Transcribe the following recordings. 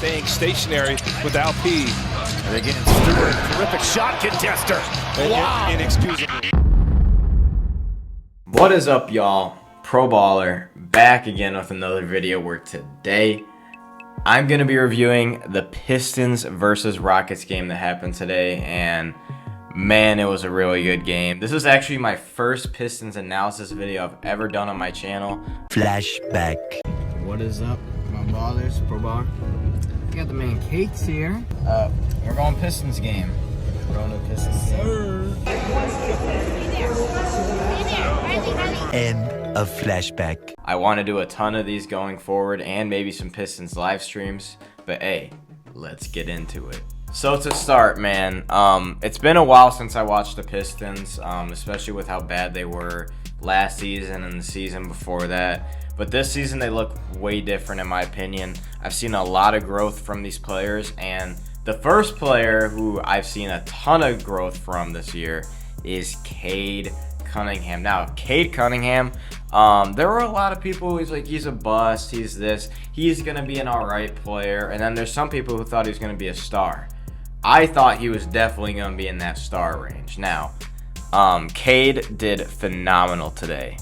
staying stationary without P. And again, Stewart, terrific shot contester. Wow. Inexcusable. What is up, y'all? Pro Baller back again with another video where today I'm going to be reviewing the Pistons versus Rockets game that happened today, and man, it was a really good game. This is actually my first Pistons analysis video I've ever done on my channel. Flashback. What is up, my ballers, Pro Baller? We got the man Cakes here. We're going Pistons game. We're going to Pistons game. End of flashback. I want to do a ton of these going forward and maybe some Pistons live streams, but hey, let's get into it. So to start, man, it's been a while since I watched the Pistons, especially with how bad they were last season and the season before that. But this season they look way different in my opinion. I've seen a lot of growth from these players, and the first player who I've seen a ton of growth from this year is Cade Cunningham. Now, Cade Cunningham, there were a lot of people who's like, he's a bust, he's this, he's going to be an alright player, and then there's some people who thought he was going to be a star. I thought he was definitely going to be in that star range. Now, Cade did phenomenal today.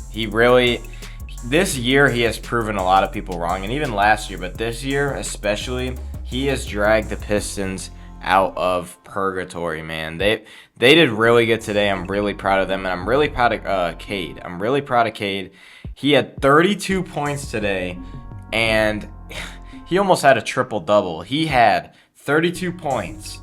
This year he has proven a lot of people wrong, and even last year, but this year especially, he has dragged the Pistons out of purgatory, man. They did really good today. I'm really proud of them, and I'm really proud of Cade. I'm really proud of Cade. He had 32 points today, and he almost had a triple-double. He had 32 points.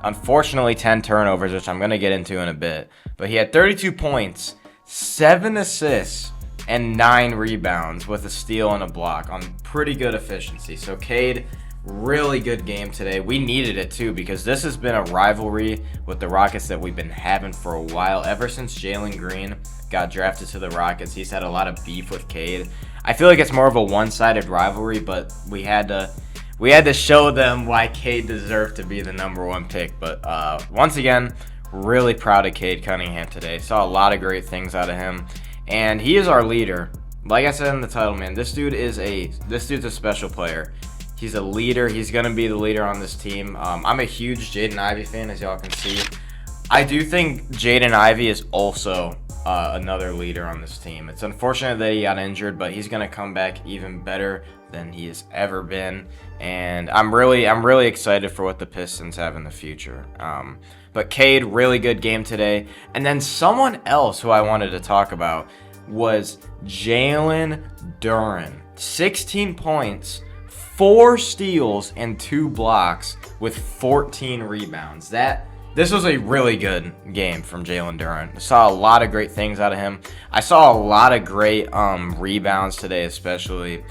Unfortunately, 10 turnovers, which I'm going to get into in a bit. But he had 32 points, 7 assists, and 9 rebounds with a steal and a block on pretty good efficiency. So Cade, really good game today. We needed it too, because this has been a rivalry with the Rockets that we've been having for a while. Ever since Jalen Green got drafted to the Rockets, he's had a lot of beef with Cade. I feel like it's more of a one-sided rivalry, but we had to show them why Cade deserved to be the #1 pick. But once again, really proud of Cade Cunningham today. Saw a lot of great things out of him, and he is our leader. Like I said in the title, man, this dude's a special player. He's a leader. He's going to be the leader on this team. I'm a huge Jaden Ivey fan, as y'all can see. I do think Jaden Ivey is also another leader on this team. It's unfortunate that he got injured, but he's going to come back even better than he has ever been. And I'm really excited for what the Pistons have in the future. But Cade, really good game today. And then someone else who I wanted to talk about was Jalen Duren. 16 points. 4 steals and 2 blocks with 14 rebounds. This was a really good game from Jalen Duren. I saw a lot of great things out of him. I saw a lot of great rebounds today, especially.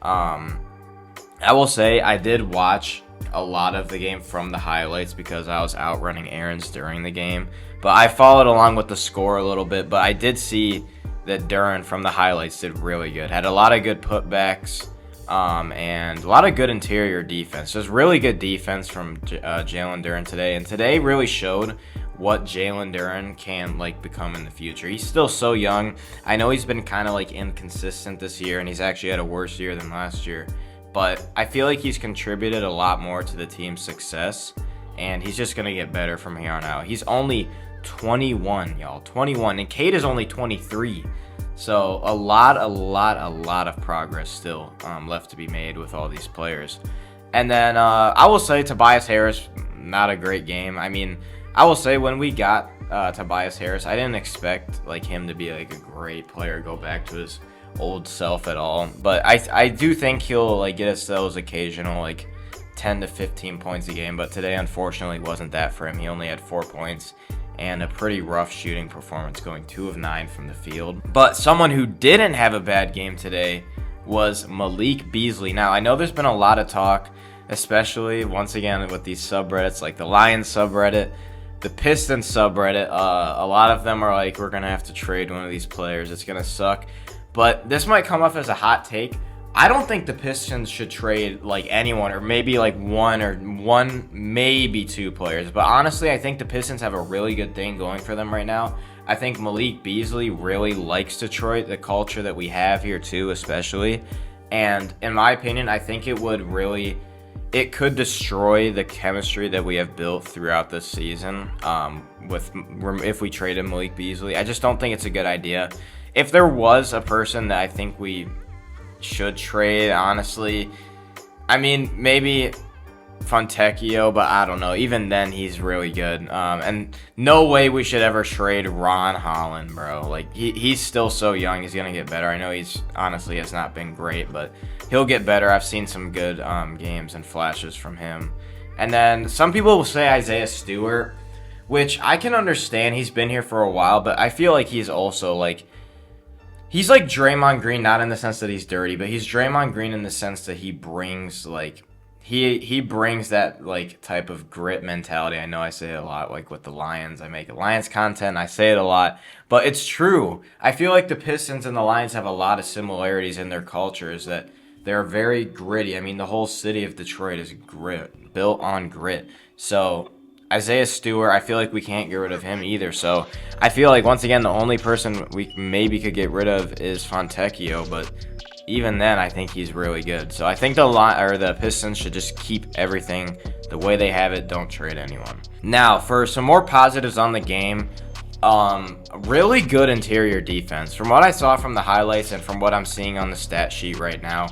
I will say I did watch a lot of the game from the highlights because I was out running errands during the game. But I followed along with the score a little bit. But I did see that Duren from the highlights did really good. Had a lot of good putbacks. And a lot of good interior defense. Just really good defense from Jalen Duren today. And today really showed what Jalen Duren can become in the future. He's still so young. I know he's been kind of inconsistent this year, and he's actually had a worse year than last year. But I feel like he's contributed a lot more to the team's success, and he's just going to get better from here on out. He's only 21, y'all. 21. And Cade is only 23. So a lot of progress still left to be made with all these players. And then I will say Tobias Harris, not a great game. I mean, I will say when we got Tobias Harris, I didn't expect him to be a great player, go back to his old self at all. But I do think he'll get us those occasional 10 to 15 points a game. But today, unfortunately, wasn't that for him. He only had 4 points. And a pretty rough shooting performance, going 2 of 9 from the field. But someone who didn't have a bad game today was Malik Beasley. Now, I know there's been a lot of talk, especially, once again, with these subreddits, like the Lions subreddit, the Pistons subreddit. A lot of them are we're going to have to trade one of these players. It's going to suck. But this might come off as a hot take. I don't think the Pistons should trade anyone, or maybe one, maybe 2 players. But honestly, I think the Pistons have a really good thing going for them right now. I think Malik Beasley really likes Detroit, the culture that we have here too, especially. And in my opinion, I think it would really it could destroy the chemistry that we have built throughout this season. If we traded Malik Beasley, I just don't think it's a good idea. If there was a person that I think we should trade, honestly, I mean, maybe Fontecchio, but I don't know. Even then, he's really good. And no way we should ever trade Ron Holland, bro. Like, he's still so young. He's going to get better. I know he's honestly has not been great, but he'll get better. I've seen some good games and flashes from him. And then some people will say Isaiah Stewart, which I can understand. He's been here for a while, but I feel like he's also like, he's like Draymond Green, not in the sense that he's dirty, but he's Draymond Green in the sense that he brings like, he brings that like type of grit mentality. I know I say it a lot, like with the Lions. I make Lions content. I say it a lot, but it's true. I feel like the Pistons and the Lions have a lot of similarities in their cultures, that they're very gritty. I mean, the whole city of Detroit is built on grit. So Isaiah Stewart, I feel like we can't get rid of him either. So I feel like, once again, the only person we maybe could get rid of is Fontecchio, but even then, I think he's really good. So I think the Pistons should just keep everything the way they have it. Don't trade anyone. Now, for some more positives on the game, really good interior defense. From what I saw from the highlights and from what I'm seeing on the stat sheet right now,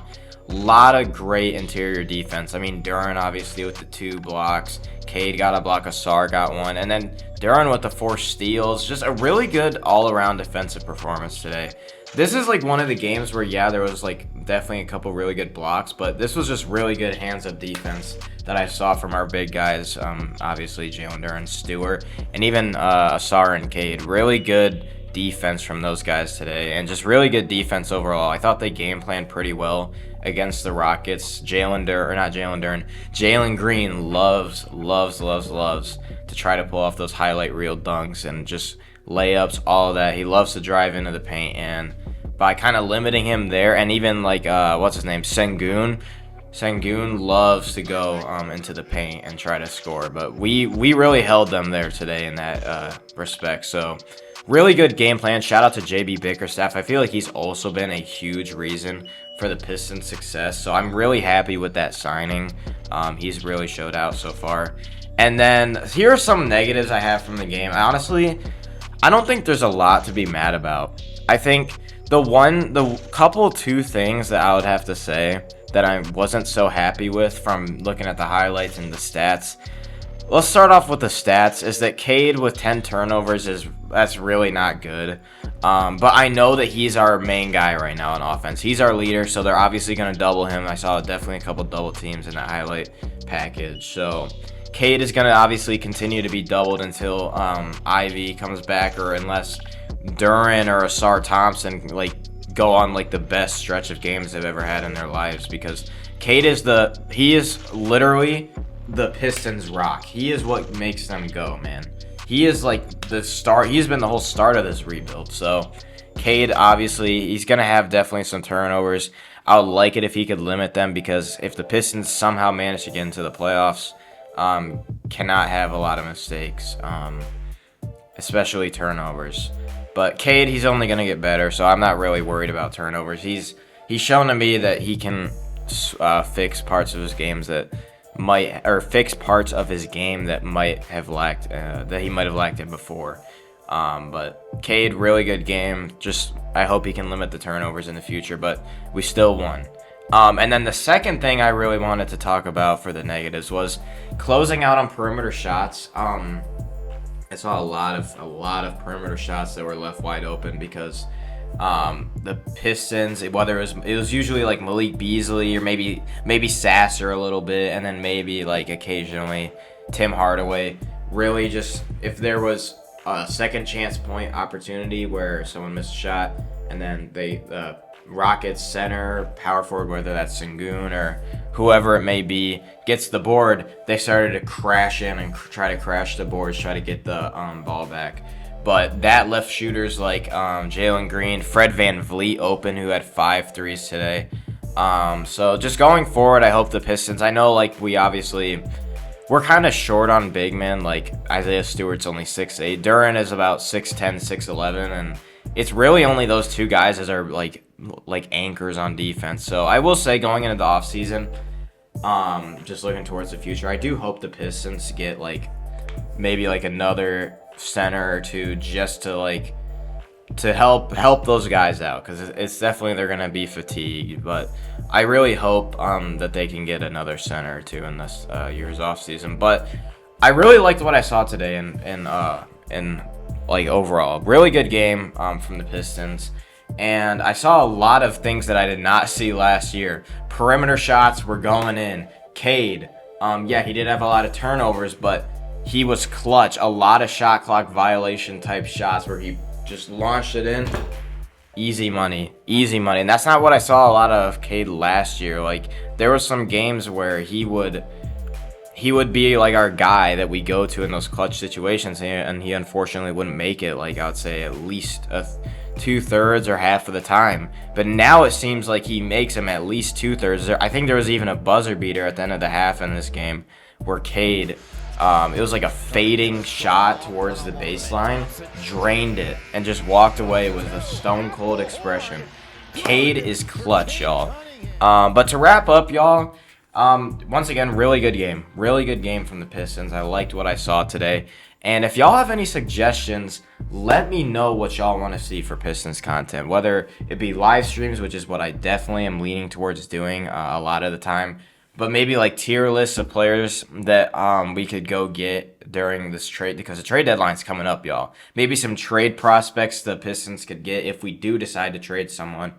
a lot of great interior defense. I mean, Duren obviously with the 2 blocks. Cade got a block. Asar got 1. And then Duren with the 4 steals. Just a really good all-around defensive performance today. This is like one of the games where, yeah, there was like definitely a couple really good blocks, but this was just really good hands-up defense that I saw from our big guys. Obviously, Jalen Duren, Stewart, and even Asar and Cade. Really good defense from those guys today, and just really good defense overall. I thought they game planned pretty well against the Rockets. Jalen Green loves to try to pull off those highlight reel dunks and just layups, all of that. He loves to drive into the paint, and by kind of limiting him there, and even like what's his name, Sengun loves to go into the paint and try to score, but we really held them there today in that respect. So really good game plan. Shout out to JB Bickerstaff. I feel like he's also been a huge reason for the Pistons' success, so I'm really happy with that signing. He's really showed out so far. And then here are some negatives I have from the game. Honestly, I don't think there's a lot to be mad about. I think the two things that I would have to say that I wasn't so happy with from looking at the highlights and the stats. Let's start off with the stats. Is that Cade with 10 turnovers that's really not good. But I know that he's our main guy right now on offense. He's our leader, so they're obviously going to double him. I saw definitely a couple double teams in that highlight package. So Cade is going to obviously continue to be doubled until Ivy comes back, or unless Duren or Asar Thompson like go on like the best stretch of games they've ever had in their lives, because Cade is literally the Pistons rock. He is what makes them go, man. He is like the start. He's been the whole start of this rebuild. So Cade, obviously, he's going to have definitely some turnovers. I would like it if he could limit them, because if the Pistons somehow manage to get into the playoffs, cannot have a lot of mistakes, especially turnovers. But Cade, he's only going to get better, so I'm not really worried about turnovers. He's shown to me that he can fix parts of his games that fix parts of his game that might have lacked that he might have lacked it before. But Cade, really good game. Just I hope he can limit the turnovers in the future, but we still won. And then the second thing I really wanted to talk about for the negatives was closing out on perimeter shots. I saw a lot of perimeter shots that were left wide open because the Pistons, whether it was usually like Malik Beasley or maybe Sasser a little bit, and then maybe like occasionally Tim Hardaway. Really, just if there was a second chance point opportunity where someone missed a shot, and then Rockets center, power forward, whether that's Sengun or whoever it may be, gets the board, they started to crash in and try to crash the boards, try to get the ball back. But that left shooters like Jalen Green, Fred VanVleet open, who had 5 threes today. So just going forward, I hope the Pistons, I know like we're kind of short on big men. Like Isaiah Stewart's only 6'8", Duren is about 6'10", 6'11", and it's really only those two guys as are like anchors on defense. So I will say, going into the offseason, Just looking towards the future, I do hope the Pistons get like maybe like another center or two just to like to help those guys out, because it's definitely they're gonna be fatigued. But I really hope that they can get another center or two in this year's offseason. But I really liked what I saw today in like overall really good game from the Pistons. And I saw a lot of things that I did not see last year. Perimeter shots were going in. Cade, yeah, he did have a lot of turnovers, but he was clutch. A lot of shot clock violation type shots where he just launched it in. Easy money. And that's not what I saw a lot of Cade last year. Like, there were some games where he would be like our guy that we go to in those clutch situations, and he unfortunately wouldn't make it, like I would say at least 2/3 or half of the time. But now it seems like he makes them at least 2/3. I think there was even a buzzer beater at the end of the half in this game where Cade, it was like a fading shot towards the baseline, drained it, and just walked away with a stone cold expression. Cade is clutch, y'all. But to wrap up, y'all, once again, really good game from the Pistons. I liked what I saw today. And if y'all have any suggestions, let me know what y'all want to see for Pistons content, whether it be live streams, which is what I definitely am leaning towards doing a lot of the time, but maybe like tier lists of players that we could go get during this trade, because the trade deadline's coming up, y'all. Maybe some trade prospects the Pistons could get if we do decide to trade someone.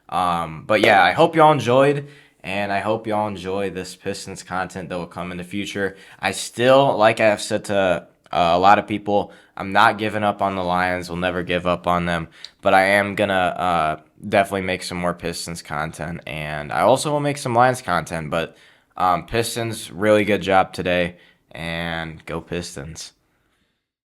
But yeah, I hope y'all enjoyed. And I hope y'all enjoy this Pistons content that will come in the future. I still, like I have said to a lot of people, I'm not giving up on the Lions. We'll never give up on them. But I am going to definitely make some more Pistons content. And I also will make some Lions content. But Pistons, really good job today. And go Pistons.